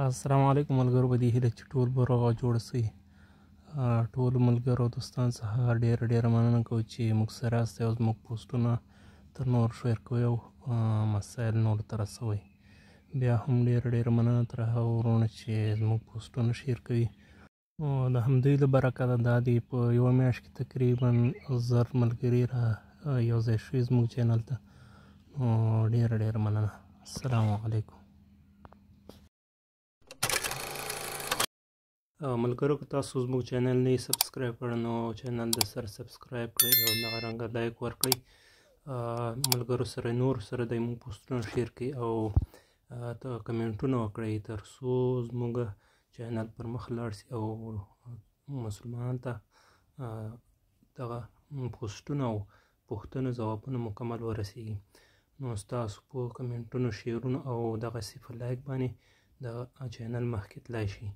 السلام علیکم ملګرو، په دې هیله چې ټول به روغ او جوړ سئ. ټولو ملګرو او دوستانو څخه ډېره مننه کوو چې موږ سره یاست او زموږ پوسټونه تر نورو شیر کوئ او مسایل نورو ته رسوئ. بیا هم ډېره مننه تر هغه وروڼو چې زموږ پوسټونه شیر کوي. د همدوی له برکته دا دی په یوه میاشت کې تقریبا 1000 ملګري را یو ځای شوي زموږ چینل ته. نو ډېره مننه. السلام علیکم. ملګرو که تاسو زموږ چینل نه یې سبسکرایب کړی نو چینل د سره سبسکرایب کړئ او همدغرانګه لایک ورکړئ. ملګرو سره نور سره د موږ پوسټونه شیر کړئ او کمنټونه وکړئ تر څو زموږ چینل پر مخ لاړ شي او مسلمانانو ته دغه پوسټونه او پوښتنو ځوابونه مکمل ورسیږي. نو ستاسو په کمنټونو، شیرونو او دغسې په لایک باندې د چینل مخکې تللی شي.